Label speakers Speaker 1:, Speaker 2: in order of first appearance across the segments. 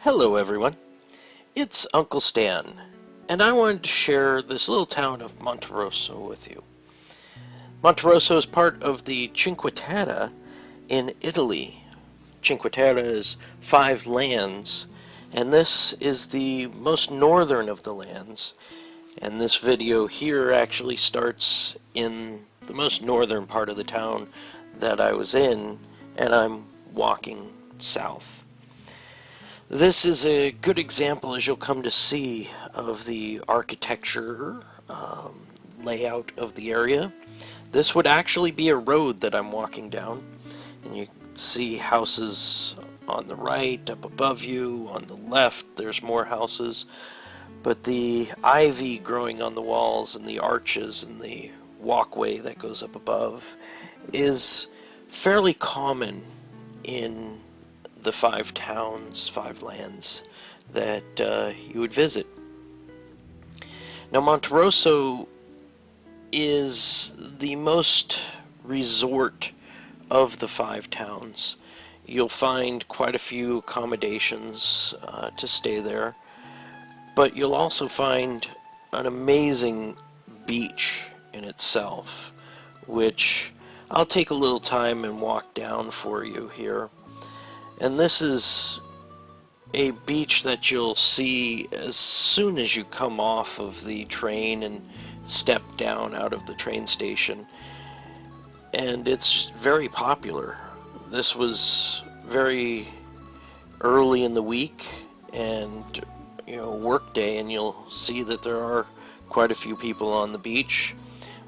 Speaker 1: Hello everyone, it's Uncle Stan, and I wanted to share this little town of Monterosso with you. Monterosso is part of the Cinque Terre in Italy. Cinque Terre is 5 lands, and this is the most northern of the lands. And this video here actually starts in the most northern part of the town that I was in, and I'm walking south. This is a good example, as you'll come to see, of the architecture layout of the area. This would actually be a road that I'm walking down, and you can see houses on the right, up above you. On the left there's more houses, but the ivy growing on the walls and the arches and the walkway that goes up above is fairly common in the 5 towns, 5 lands that you would visit. Now, Monterosso is the most resort of the 5 towns. You'll find quite a few accommodations to stay there, but you'll also find an amazing beach in itself, which I'll take a little time and walk down for you here. And this is a beach that you'll see as soon as you come off of the train and step down out of the train station. And it's very popular. This was very early in the week and work day, and you'll see that there are quite a few people on the beach.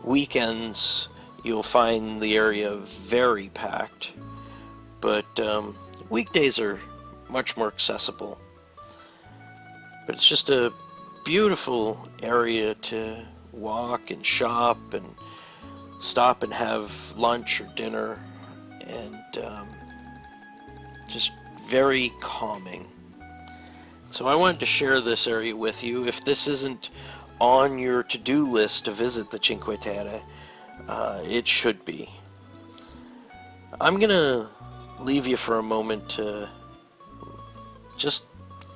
Speaker 1: Weekends you'll find the area very packed, but weekdays are much more accessible. But it's just a beautiful area to walk and shop and stop and have lunch or dinner, and just very calming. So I wanted to share this area with you. If this isn't on your to-do list to visit the Cinque Terre, it should be. I'm gonna leave you for a moment to just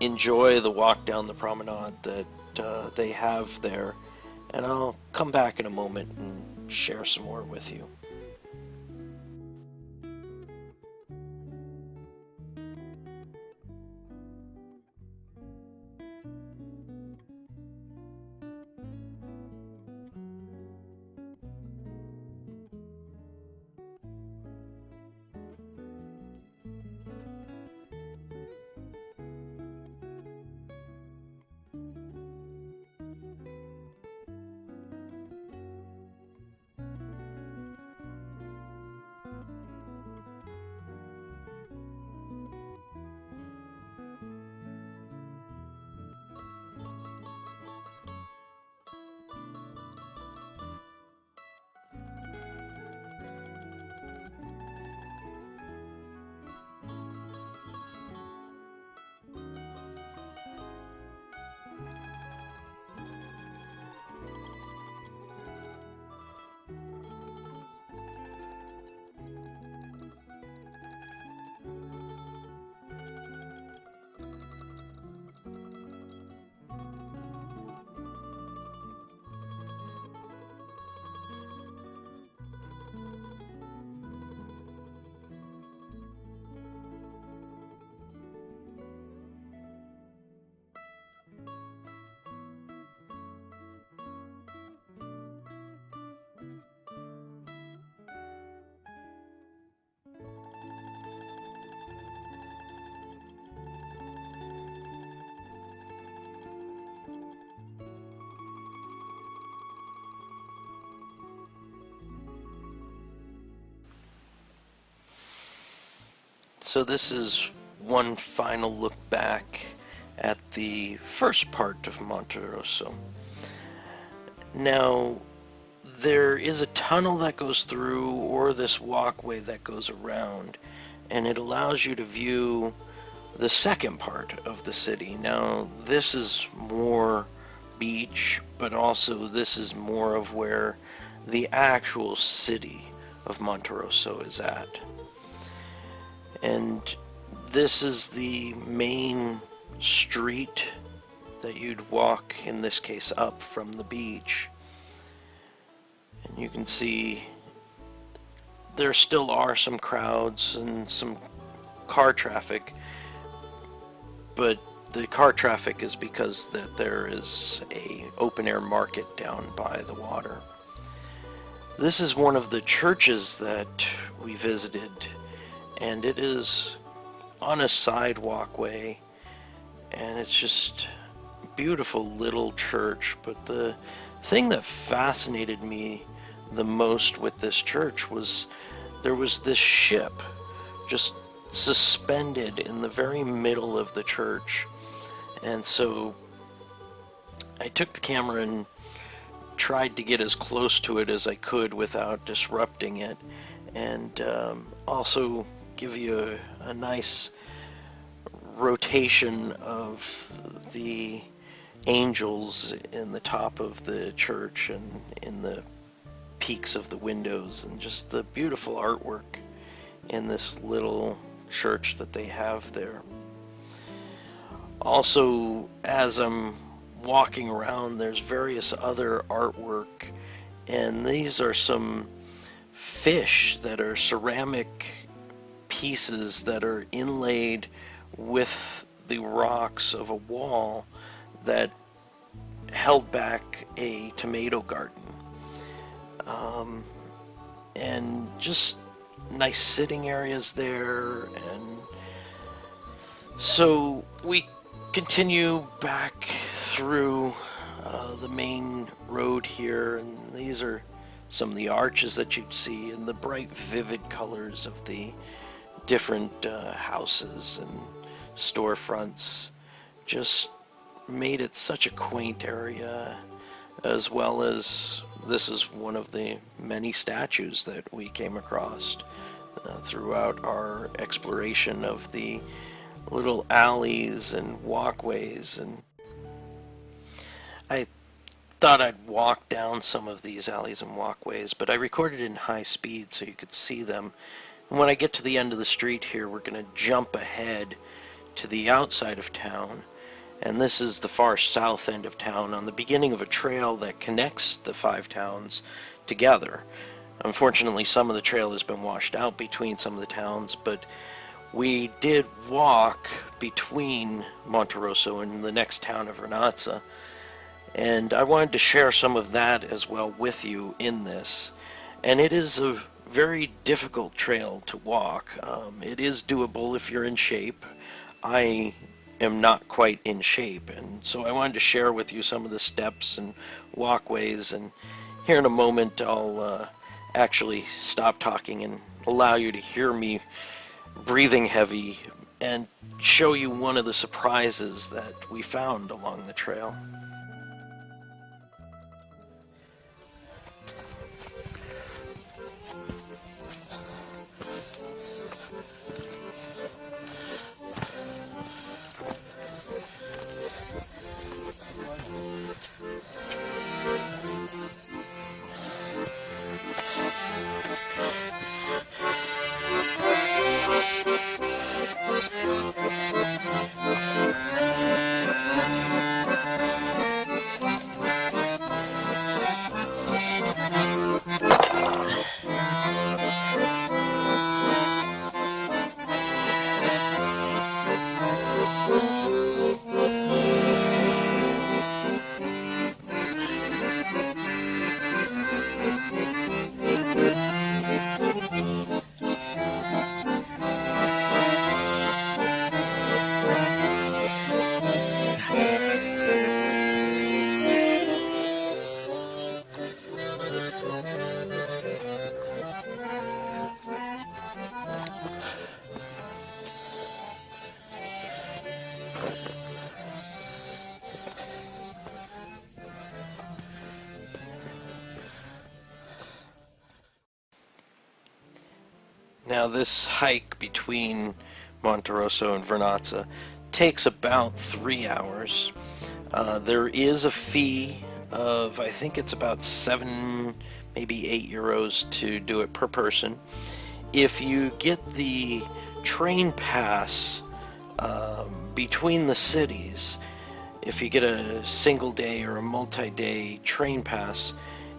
Speaker 1: enjoy the walk down the promenade that they have there, and I'll come back in a moment and share some more with you. So this is one final look back at the first part of Monterosso. Now, there is a tunnel that goes through, or this walkway that goes around, and it allows you to view the second part of the city. Now, this is more beach, but also this is more of where the actual city of Monterosso is at. And this is the main street that you'd walk, in this case, up from the beach. And you can see there still are some crowds and some car traffic, but the car traffic is because that there is a open air market down by the water. This is one of the churches that we visited, and it is on a side walkway, and it's just a beautiful little church. But the thing that fascinated me the most with this church was there was this ship just suspended in the very middle of the church. And so I took the camera and tried to get as close to it as I could without disrupting it, and also give you a nice rotation of the angels in the top of the church and in the peaks of the windows, and just the beautiful artwork in this little church that they have there. Also, as I'm walking around, there's various other artwork, and these are some fish that are ceramic pieces that are inlaid with the rocks of a wall that held back a tomato garden. And just nice sitting areas there. And so we continue back through the main road here, and these are some of the arches that you'd see, and the bright vivid colors of the different houses and storefronts just made it such a quaint area, as well as this is one of the many statues that we came across throughout our exploration of the little alleys and walkways. And I thought I'd walk down some of these alleys and walkways, but I recorded in high speed so you could see them. And when I get to the end of the street here, we're going to jump ahead to the outside of town, and this is the far south end of town, on the beginning of a trail that connects the 5 towns together. Unfortunately, some of the trail has been washed out between some of the towns, but we did walk between Monterosso and the next town of Vernazza, and I wanted to share some of that as well with you in this. And it is a very difficult trail to walk. It is doable if you're in shape. I am not quite in shape, and so I wanted to share with you some of the steps and walkways, and here in a moment I'll actually stop talking and allow you to hear me breathing heavy and show you one of the surprises that we found along the trail. Now, this hike between Monterosso and Vernazza takes about 3 hours. There is a fee of, I think it's about 7, maybe 8 euros to do it per person. If you get the train pass between the cities. If you get a single day or a multi-day train pass,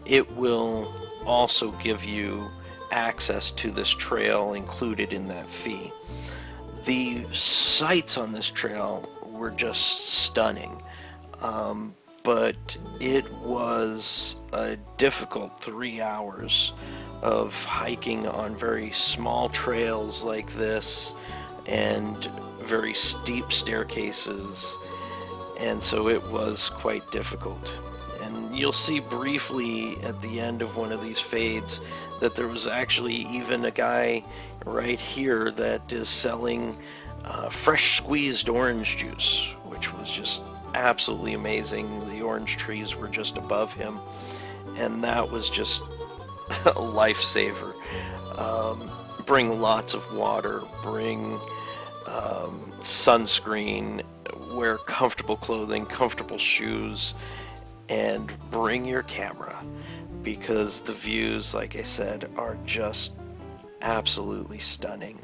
Speaker 1: it will also give you access to this trail included in that fee. The sights on this trail were just stunning, but it was a difficult 3 hours of hiking on very small trails like this and very steep staircases, and so it was quite difficult. And you'll see briefly at the end of one of these fades that there was actually even a guy right here that is selling fresh squeezed orange juice, which was just absolutely amazing. The orange trees were just above him, and that was just a lifesaver. Bring lots of water, bring sunscreen, wear comfortable clothing, comfortable shoes, and bring your camera, because the views, like I said, are just absolutely stunning.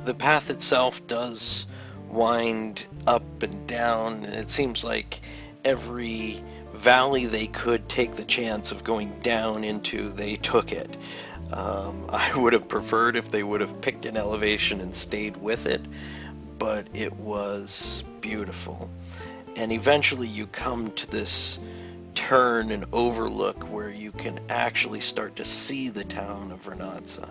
Speaker 1: The path itself does wind up and down, and it seems like every valley they could take the chance of going down into, they took it. I would have preferred if they would have picked an elevation and stayed with it, but it was beautiful. And eventually you come to this turn and overlook where you can actually start to see the town of Vernazza.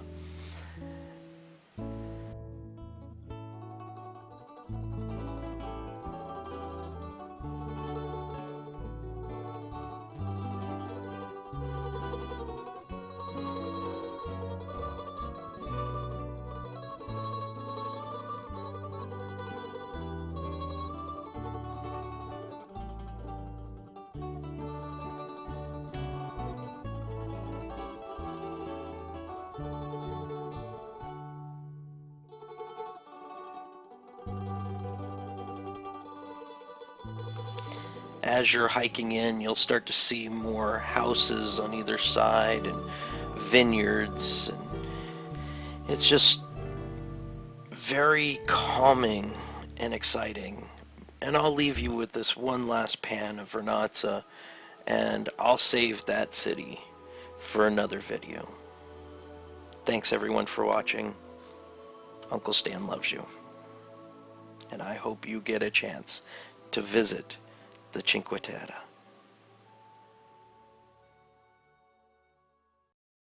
Speaker 1: As you're hiking in, you'll start to see more houses on either side and vineyards, and it's just very calming and exciting. And I'll leave you with this one last pan of Vernazza, and I'll save that city for another video. Thanks everyone for watching. Uncle Stan loves you, and I hope you get a chance to visit the Cinque Terre.